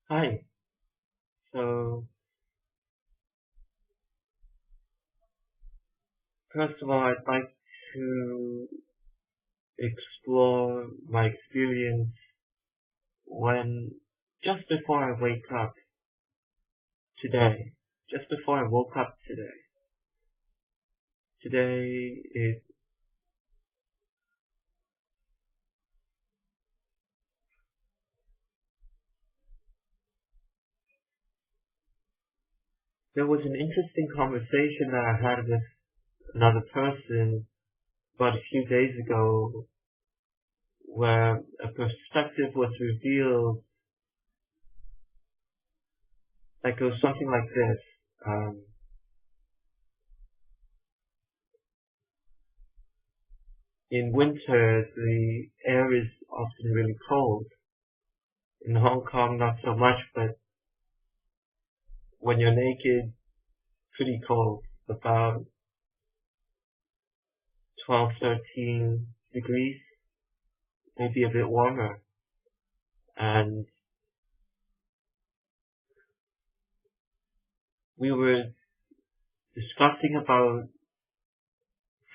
Hi. So, first of all, I'd like to explore my experience when, just before I wake up today, just before I woke up today. Today is, there was an interesting conversation that I had with another person about a few days ago where a perspective was revealed that goes something like this. Um, in winter, the air is often really cold. In Hong Kong, not so much, but when you're naked, pretty cold, about 12, 13 degrees, maybe a bit warmer. And we were discussing about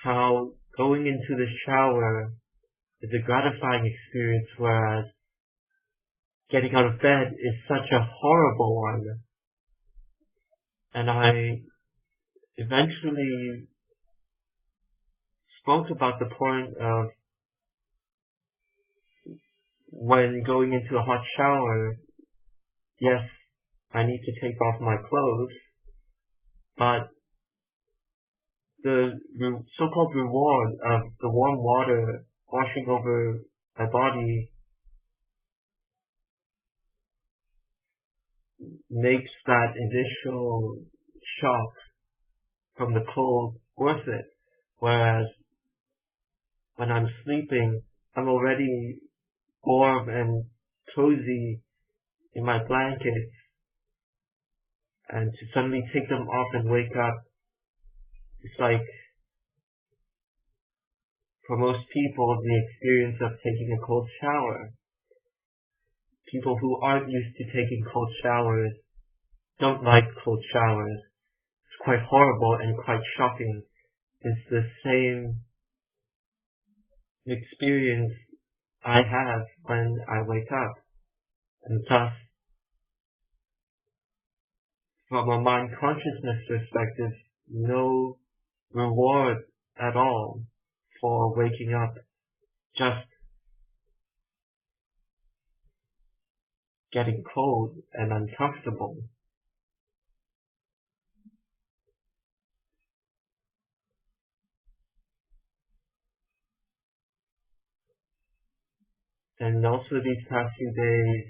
how going into the shower is a gratifying experience, whereas getting out of bed is such a horrible one. And I eventually spoke about the point of when going into a hot shower, yes, I need to take off my clothes, but the so-called reward of the warm water washing over my body makes that initial shock from the cold worth it. Whereas when I'm sleeping, I'm already warm and cozy in my blankets, and to suddenly take them off and wake up, it's like, for most people, the experience of taking a cold shower. People who aren't used to taking cold showers don't like cold showers. It's quite horrible and quite shocking. It's the same experience I have when I wake up. And thus, from a mind consciousness perspective, no reward at all for waking up, just getting cold and uncomfortable. And also these past few days,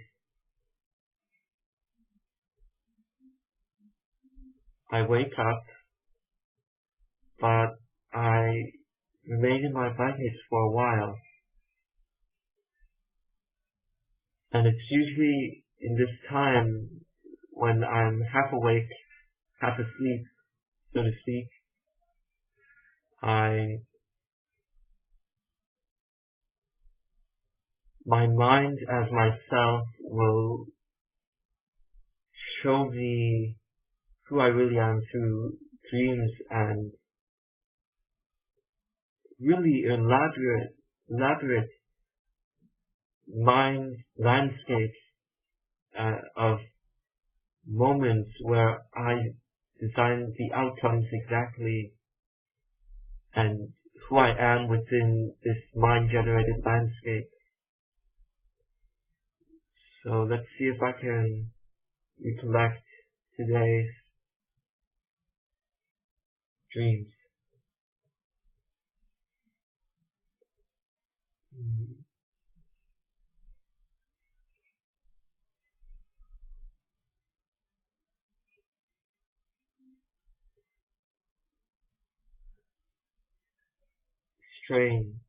I wake up, but I remain in my blankets for a while. And it's usually in this time when I'm half awake, half asleep, so to speak, I, my mind as myself will show me who I really am through dreams and really elaborate mind landscapes of moments where I design the outcomes exactly and who I am within this mind-generated landscape. So let's see if I can recollect today's dreams. Strain,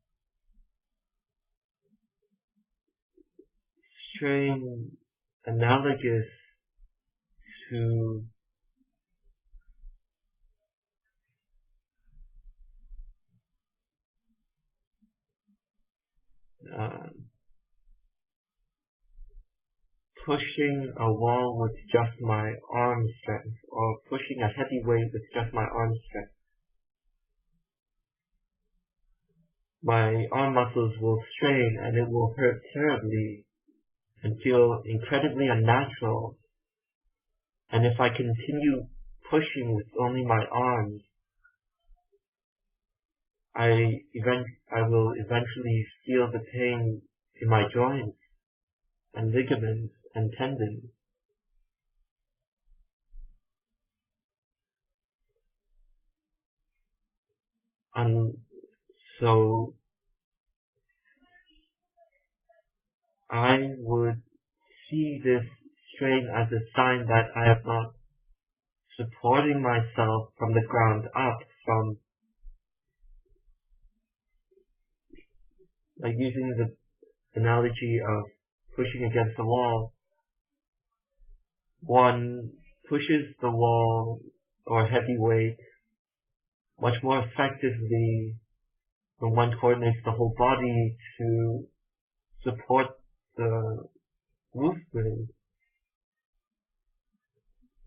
strain analogous to uh, pushing a wall with just my arm strength, or pushing a heavy weight with just my arm strength. My arm muscles will strain and it will hurt terribly and feel incredibly unnatural. And if I continue pushing with only my arms, I will eventually feel the pain in my joints and ligaments and tendons. And so I would see this strain as a sign that I am not supporting myself from the ground up, from like using the analogy of pushing against the wall. One pushes the wall or heavy weight much more effectively when one coordinates the whole body to support the movement.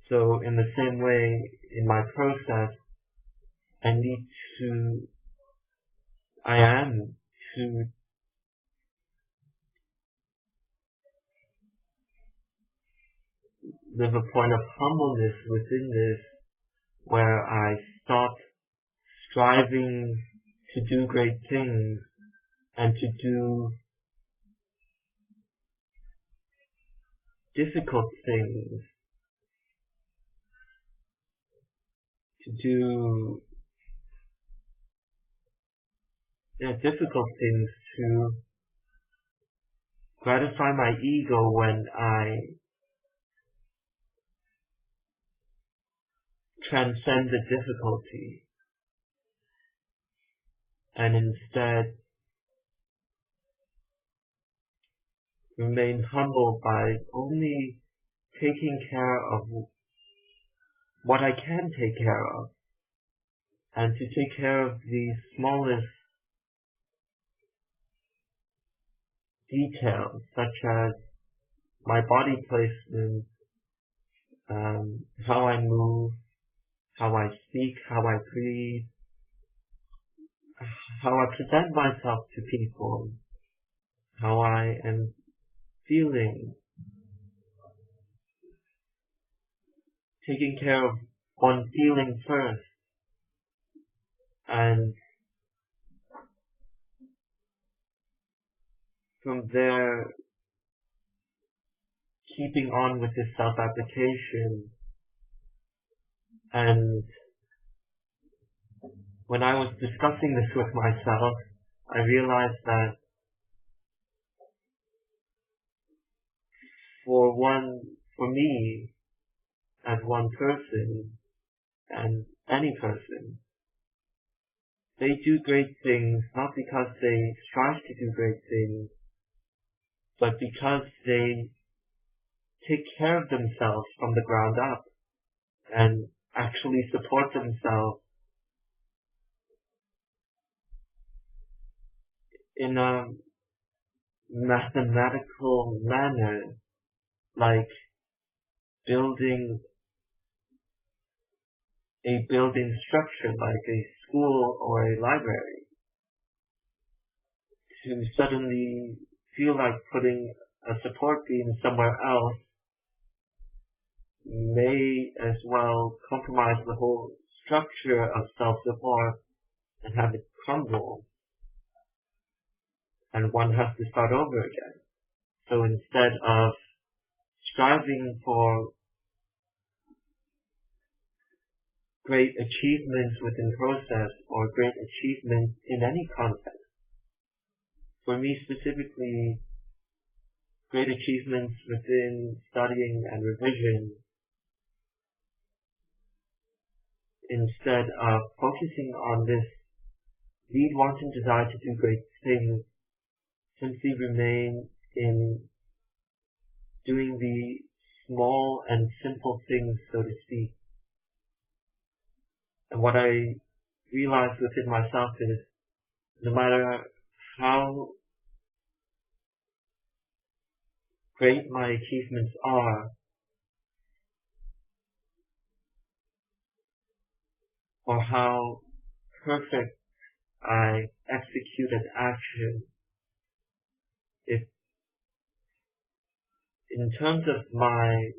So in the same way, in my process, I am to live a point of humbleness within this, where I stop striving to do great things and to do difficult things, to gratify my ego when I transcend the difficulty, and instead remain humble by only taking care of what I can take care of, and to take care of the smallest details, such as my body placement, how I move, how I speak, how I breathe, how I present myself to people, how I am feeling. Taking care of one feeling first, and from there keeping on with this self-application. And when I was discussing this with myself, I realized that for me, as one person, and any person, they do great things not because they strive to do great things, but because they take care of themselves from the ground up and actually support themselves in a mathematical manner, like building a building structure like a school or a library. To suddenly feel like putting a support beam somewhere else may as well compromise the whole structure of self-support and have it crumble, and one has to start over again. So instead of striving for great achievements within process or great achievements in any context, for me specifically, great achievements within studying and revision, instead of focusing on this need, want, and desire to do great things, simply remain in doing the small and simple things, so to speak. And what I realized within myself is, no matter how great my achievements are, or how perfect I execute an action, if in terms of my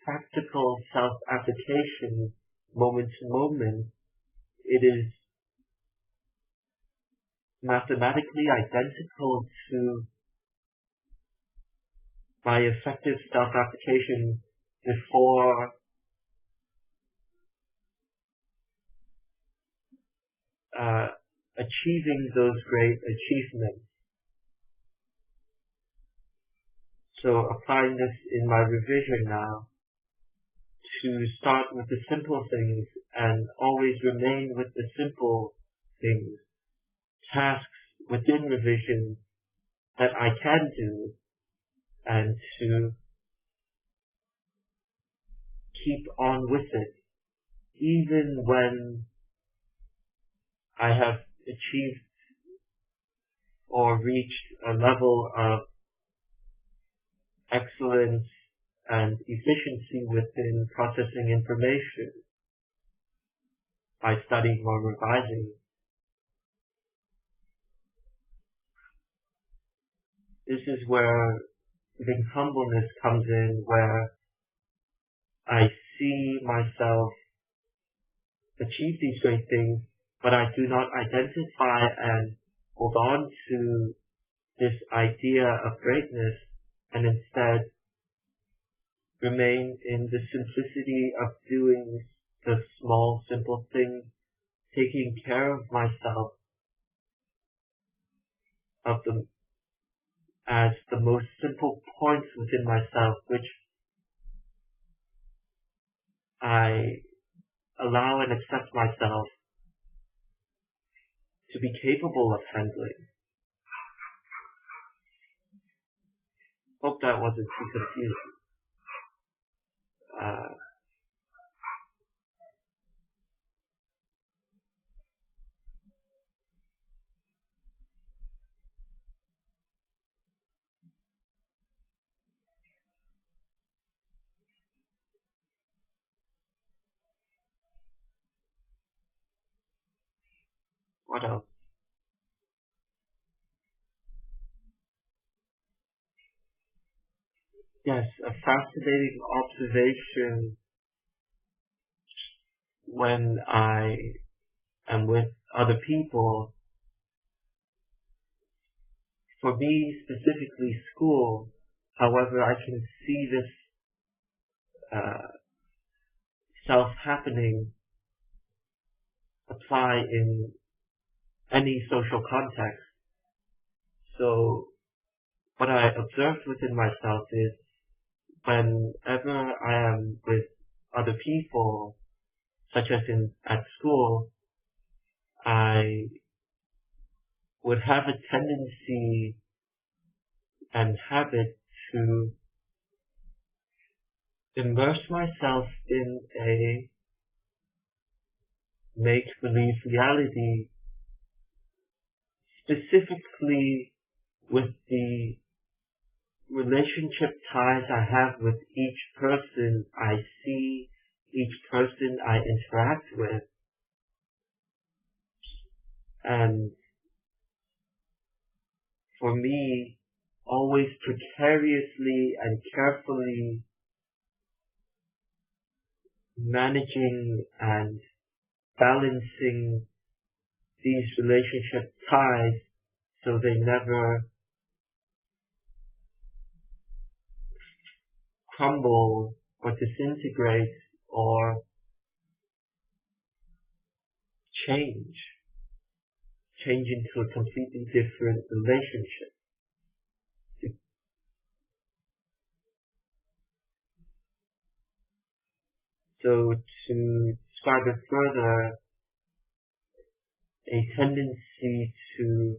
practical self-application moment to moment, it is mathematically identical to my effective self-application before achieving those great achievements. So applying this in my revision now, to start with the simple things and always remain with the simple things, tasks within revision that I can do, and to keep on with it, even when I have achieved or reached a level of excellence and efficiency within processing information by studying or revising. This is where the humbleness comes in, where I see myself achieve these great things, but I do not identify and hold on to this idea of greatness, and instead remain in the simplicity of doing the small, simple things, taking care of myself as the most simple points within myself, which I allow and accept myself to be capable of handling. Hope that wasn't too confusing. What else? Yes, a fascinating observation when I am with other people. For me, specifically school, however, I can see this self-happening apply in any social context. So what I observed within myself is whenever I am with other people, such as at school, I would have a tendency and habit to immerse myself in a make-believe reality, specifically with the relationship ties I have with each person I see, each person I interact with. And for me, always precariously and carefully managing and balancing these relationship ties so they never crumble or disintegrate or change into a completely different relationship. So to describe it further, a tendency to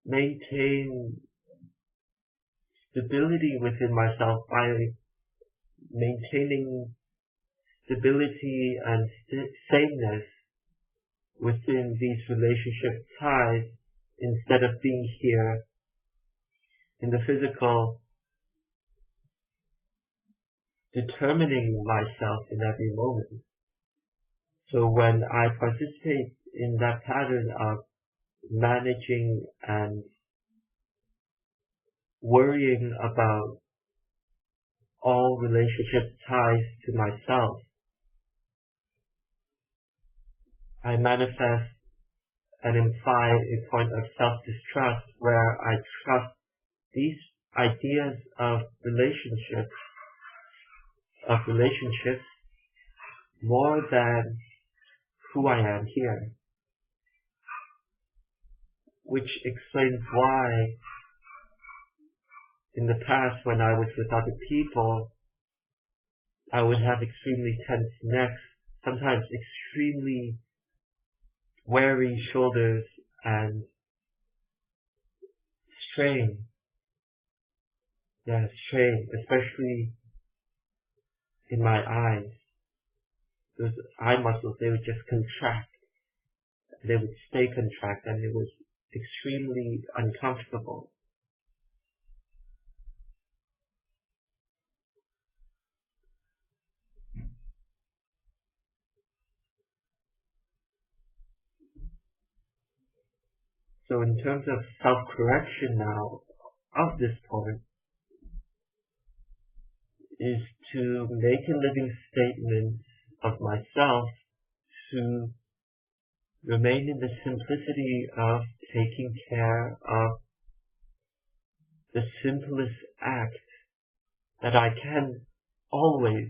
maintain stability within myself by maintaining stability and sameness within these relationship ties instead of being here in the physical, determining myself in every moment. So when I participate in that pattern of managing and worrying about all relationship ties to myself, I manifest and imply a point of self-distrust where I trust these ideas of relationships more than who I am here, which explains why in the past when I was with other people, I would have extremely tense necks, sometimes extremely weary shoulders and strain, especially in my eyes. Those eye muscles, they would just contract. They would stay contract, and it was extremely uncomfortable. So in terms of self-correction now, of this point, is to make a living statement of myself to remain in the simplicity of taking care of the simplest act that I can always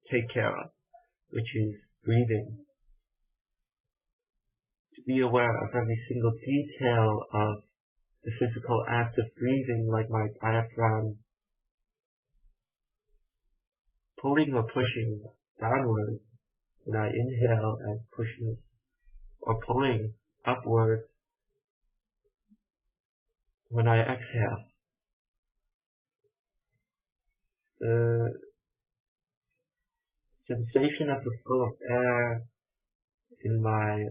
take care of, which is breathing. To be aware of every single detail of the physical act of breathing, like my diaphragm pulling or pushing downward when I inhale and pushing or pulling upward when I exhale. The sensation of the flow of air in my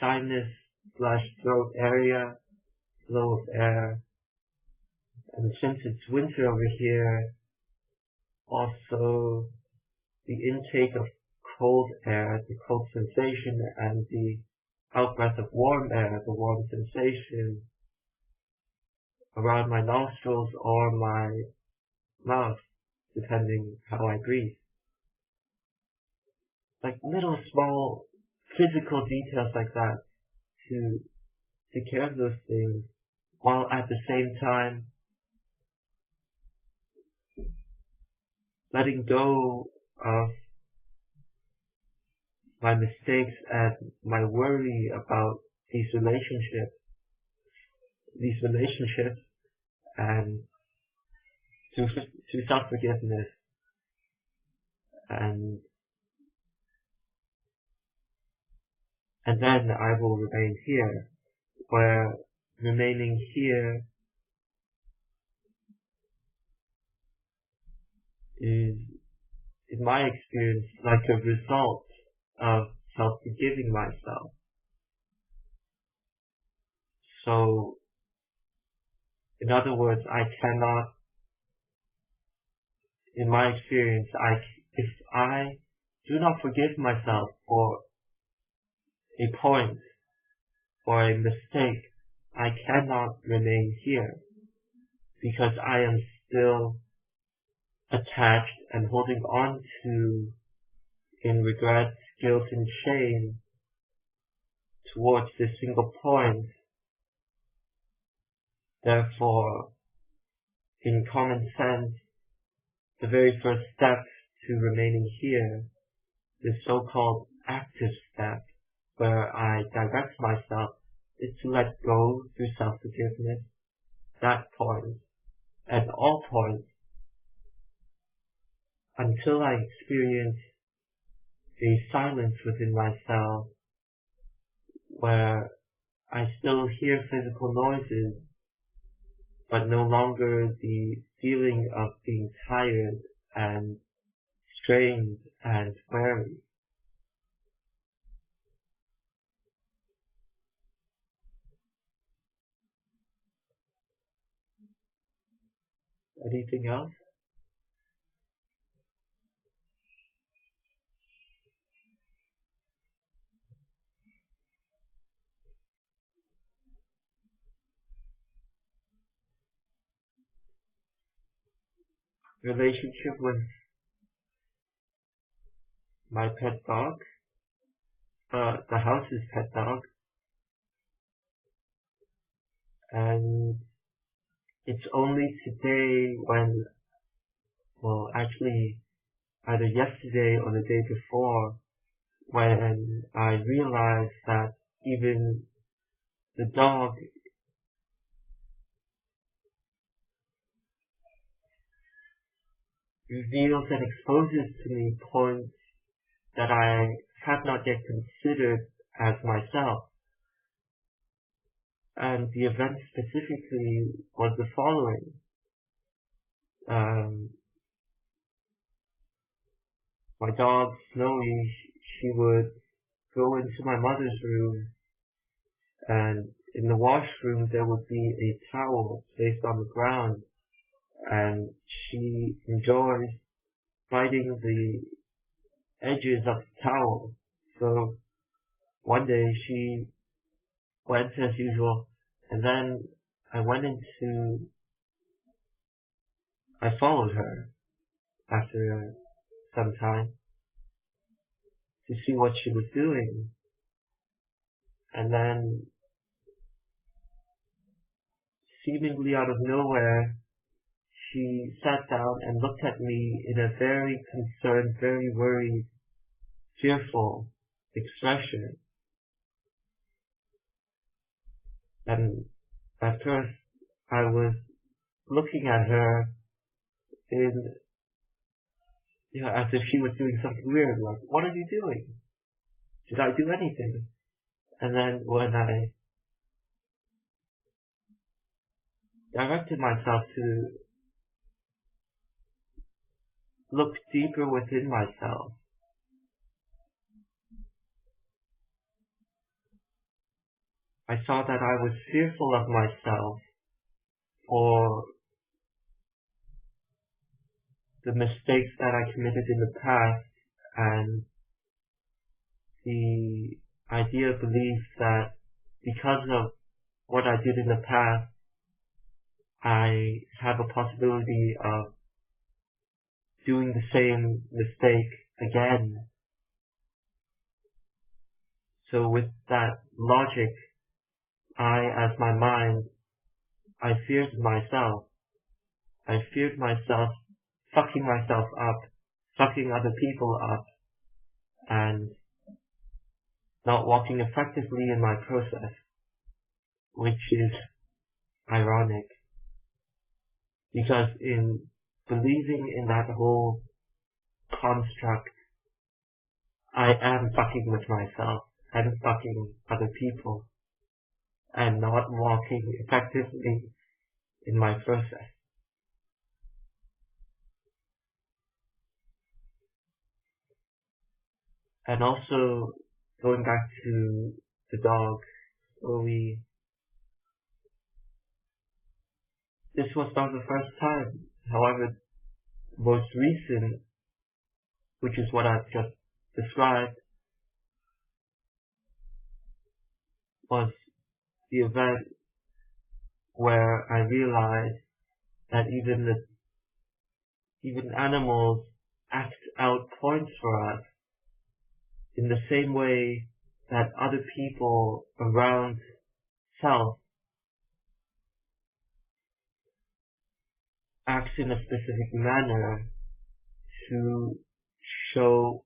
sinus/throat area, flow of air. And since it's winter over here, also the intake of cold air, the cold sensation, and the out-breath of warm air, the warm sensation around my nostrils or my mouth, depending how I breathe. Like little small physical details like that to take care of those things, while at the same time letting go of my mistakes and my worry about these relationships, and to self-forgiveness, and then I will remain here, where remaining here is, in my experience, like a result of self-forgiving myself. So, in other words, I cannot, in my experience, if I do not forgive myself for a point or a mistake, I cannot remain here, because I am still attached and holding on to, in regret, guilt, and shame towards this single point. Therefore, in common sense, the very first step to remaining here, the so-called active step, where I direct myself, is to let go through self-forgiveness, that point, and all points, until I experience a silence within myself, where I still hear physical noises, but no longer the feeling of being tired and strained and weary. Anything else? Relationship with my pet dog, the house's pet dog, and it's only today when, well, actually either yesterday or the day before, when I realized that even the dog reveals and exposes to me points that I have not yet considered as myself. And the event specifically was the following. My dog, Snowy, she would go into my mother's room, and in the washroom there would be a towel placed on the ground, and she enjoys biting the edges of the towel. So one day she went as usual, and then I followed her after some time to see what she was doing. And then, seemingly out of nowhere, she sat down and looked at me in a very concerned, very worried, fearful expression. And at first, I was looking at her in, as if she was doing something weird, like, what are you doing? Did I do anything? And then when I directed myself to look deeper within myself, I saw that I was fearful of myself for the mistakes that I committed in the past, and the idea of belief that because of what I did in the past, I have a possibility of doing the same mistake again. So with that logic, as my mind, I feared myself. I feared myself fucking myself up, fucking other people up, and not walking effectively in my process, which is ironic, because in believing in that whole construct, I am fucking with myself and fucking other people and not walking effectively in my process. And also, going back to the dog, this was not the first time. However, most recent, which is what I've just described, was the event where I realized that even animals act out points for us in the same way that other people around self act in a specific manner to show,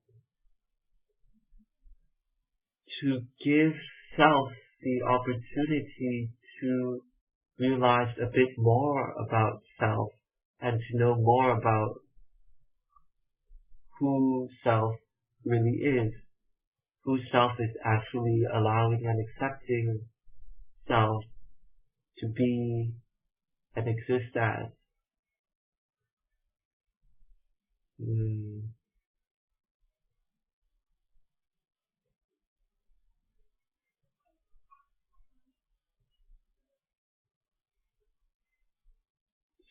to give self the opportunity to realize a bit more about self and to know more about who self really is, who self is actually allowing and accepting self to be and exist as.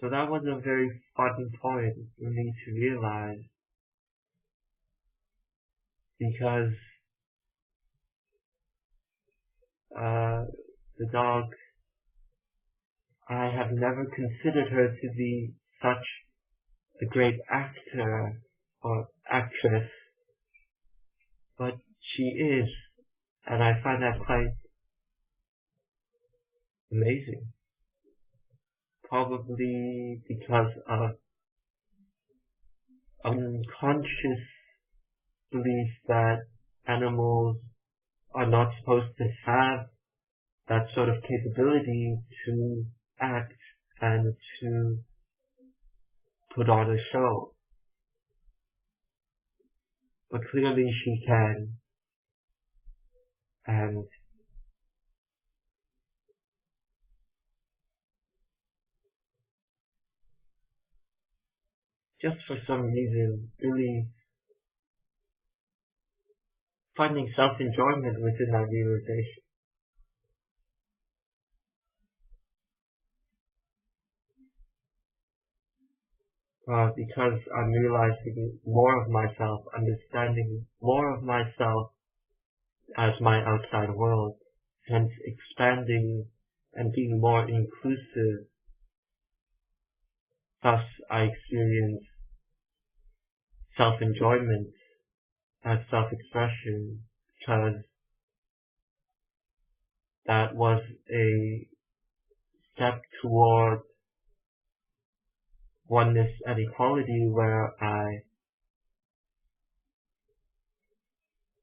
So that was a very fun point for me to realize, because the dog, I have never considered her to be such a great actor or actress, but she is, and I find that quite amazing. Probably because of unconscious belief that animals are not supposed to have that sort of capability to act and to put on a show. But clearly she can, and just for some reason really finding self-enjoyment within that realization. Because I'm realizing more of myself, understanding more of myself as my outside world, hence expanding and being more inclusive. Thus I experience self-enjoyment as self-expression, because that was a step toward oneness and equality, where I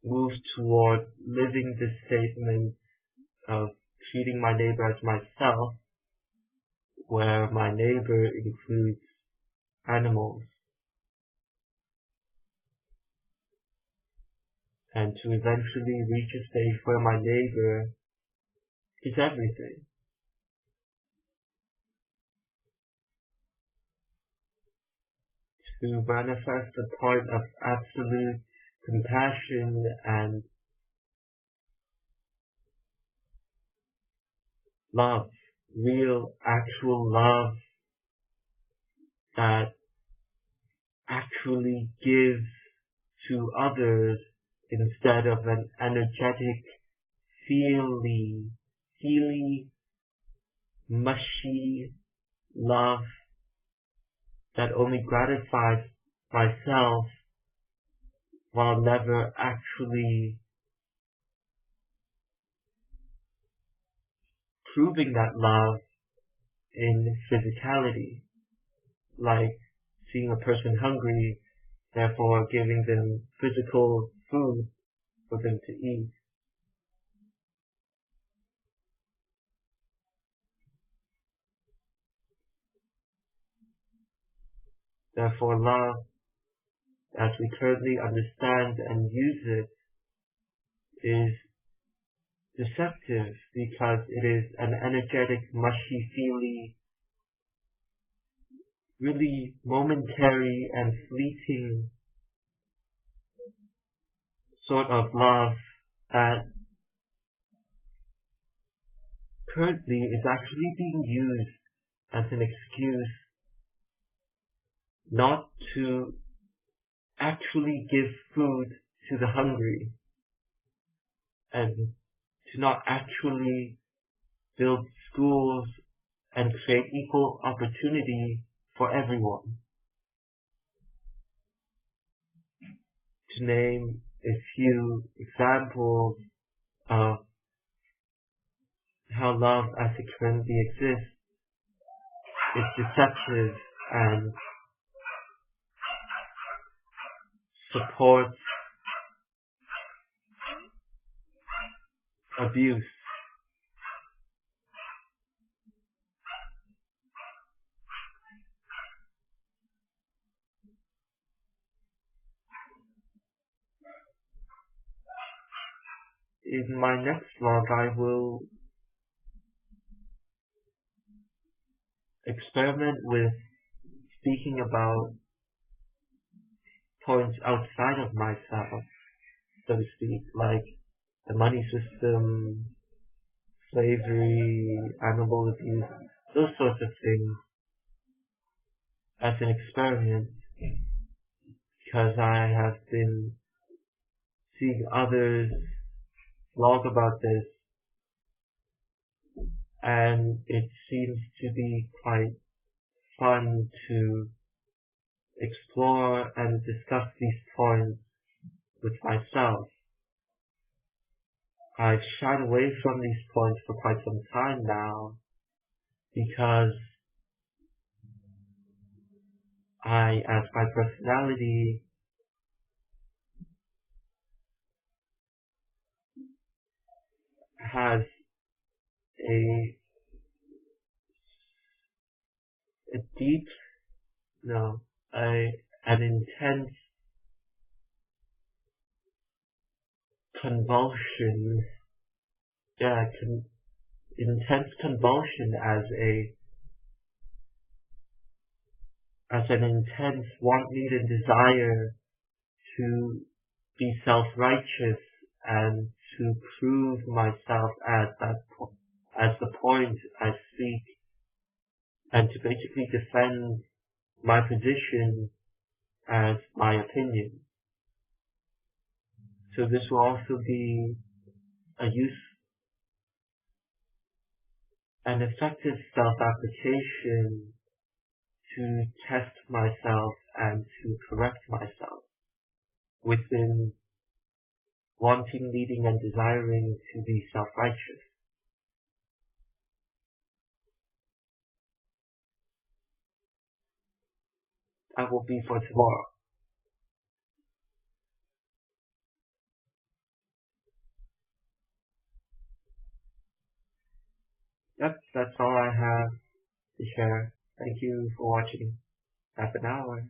moved toward living this statement of treating my neighbor as myself, where my neighbor includes animals, and to eventually reach a stage where my neighbor is everything. To manifest a point of absolute compassion and love, real, actual love that actually gives to others instead of an energetic, feely, mushy love that only gratifies myself while never actually proving that love in physicality, like seeing a person hungry, therefore giving them physical food for them to eat. Therefore, love, as we currently understand and use it, is deceptive, because it is an energetic, mushy, feely, really momentary and fleeting sort of love that currently is actually being used as an excuse not to actually give food to the hungry, and to not actually build schools and create equal opportunity for everyone. To name a few examples of how love as it currently exists is deceptive and supports abuse. In my next vlog, I will experiment with speaking about points outside of myself, so to speak, like the money system, slavery, animal abuse, those sorts of things, as an experiment, because I have been seeing others blog about this, and it seems to be quite fun to explore and discuss these points with myself. I've shied away from these points for quite some time now because as my personality has a deep, no, an intense convulsion, yeah, intense convulsion as an intense want, need, and desire to be self-righteous and to prove myself as the point I seek, and to basically defend my position as my opinion. So this will also be an effective self-application to test myself and to correct myself within wanting, needing, and desiring to be self-righteous. That will be for tomorrow. Yep, that's all I have to share. Thank you for watching. Half an hour.